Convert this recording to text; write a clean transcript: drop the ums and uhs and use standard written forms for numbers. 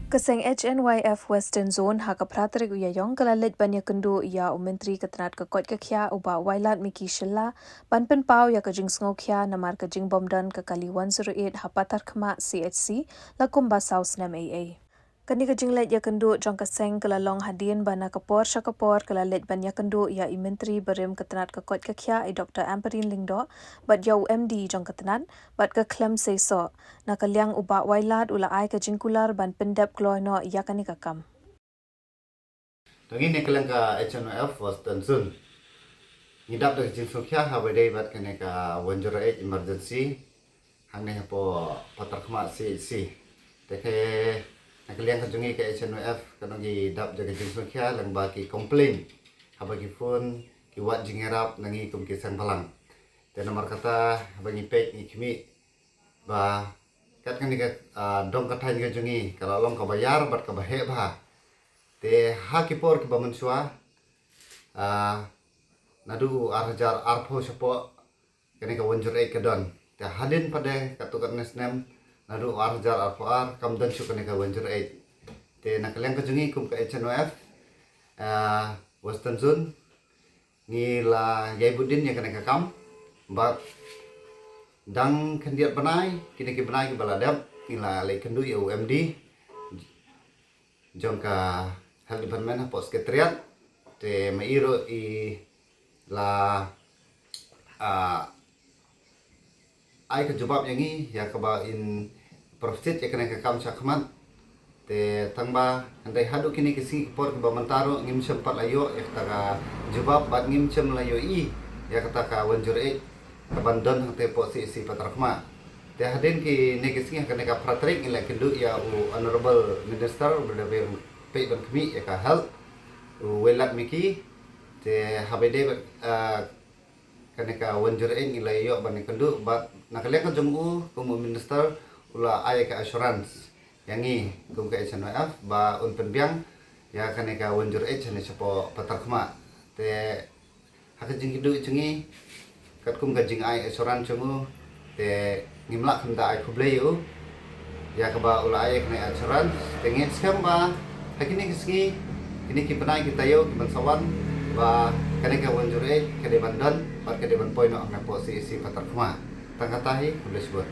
Kaseng HNYF Western Zone hakapratrik uyayong kalalit banyak kendu ya Menteri Ketenat kekot kekya uba wailat Miki Shilla panpen pau ya kajing ngokya namar kajing bomdan ke kali 108 hapatar kema CHC lakum basau snam AA. Kani kajing let ya kendu jong kaseng kelalong hadin bana kapor syakapor kalalit banyak kendu ya Menteri Berim Ketenat kekot kekya Dr. Amperin Lingdo bat ya UMD jong ketenat bat ke klem seiso na kalyang uba wailat ula ai kajing kular ban pendep kloino ya kani kakam. Tangi ne kelang ka HNF Western Zone. Ngidap dari jin sokya habade bat kene ka 108 emergency. Hang ne po patar khma CC. Teke na kelang ka jungi ka HNF kanongi dap jaga jin sokya lang ba ki complain. Habagi phone ki wat jingerap nangi kum ki sang palang. Te nomor kata habagi pek ni kimi ba kat kani ka dong katain ka jungi kalau long ka bayar bat ka bahe ba. Te hakipor ki bamansua nadu arjar arpo sapo kene ka wonjur ek kedon te hadin pada katukan nesnem nadu arjar arpo ar kamdan su kene ka wonjur ek te nakaleng ka jungi kum ka HNOF Western Zone ni la yai budin ya kene ka kam bat dang kendiat benai kini ki benai ki baladap ila le kendu ya UMD jongka Health Department po sekretariat te mairo I la ai ka jawab yangi ya ka ba in profit ya kana ka kam sakmat te tangba andai hadu kini kisi por ka ba mantaro ngim sempat layo ya ka jawab bat ngim sem layo I ya kata ka wanjur ka bandon te po si patrakhma te hadin ki negisi kana ka pratrik ila kendu ya honorable minister berdebar pe ban kami ya ka health welat miki te habede kana ka wanjur ila yo ban kendu bat nakalek ka jumgu kum minister ula ay ka assurance yangi kum ka HNF ba un penbiang ya kana ka wanjur chane sapo patrakhma te hakajing hidu chengi kat kum ka jing ai assurance chungu te ngimla khanda ai khubleyo ya ka ba ula ay kana assurance tengin skam ba hakini kiski ini ki penai kita yo ki bansawan ba kane ka wanjure kade bandan par kade ban poino na posisi patar khma tangatahi boleh sebut